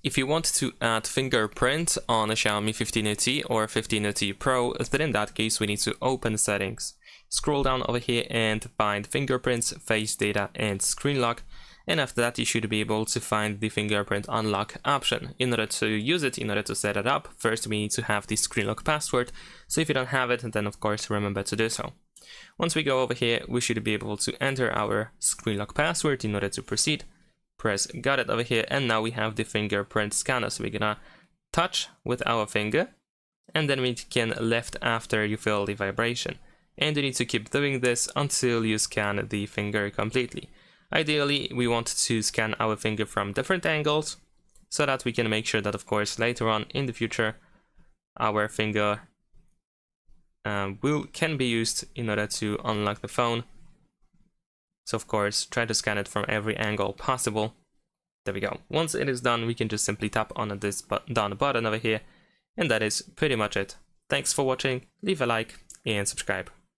If you want to add fingerprint on a Xiaomi 15T or 15T Pro, then in that case we need to open settings, scroll down over here and find fingerprints, face data and screen lock, and after that you should be able to find the fingerprint unlock option. In order to use it, in order to set it up, first we need to have the screen lock password, so if you don't have it, then of course remember to do so. Once we go over here, we should be able to enter our screen lock password in order to proceed. Press got it over here, and now we have the fingerprint scanner, so we're gonna touch with our finger and then we can lift after you feel the vibration, and you need to keep doing this until you scan the finger completely. Ideally we want to scan our finger from different angles so that we can make sure that of course later on in the future our finger can be used in order to unlock the phone. So of course, try to scan it from every angle possible. There we go. Once it is done, we can just simply tap on this down button over here, and that is pretty much it. Thanks for watching, leave a like and subscribe.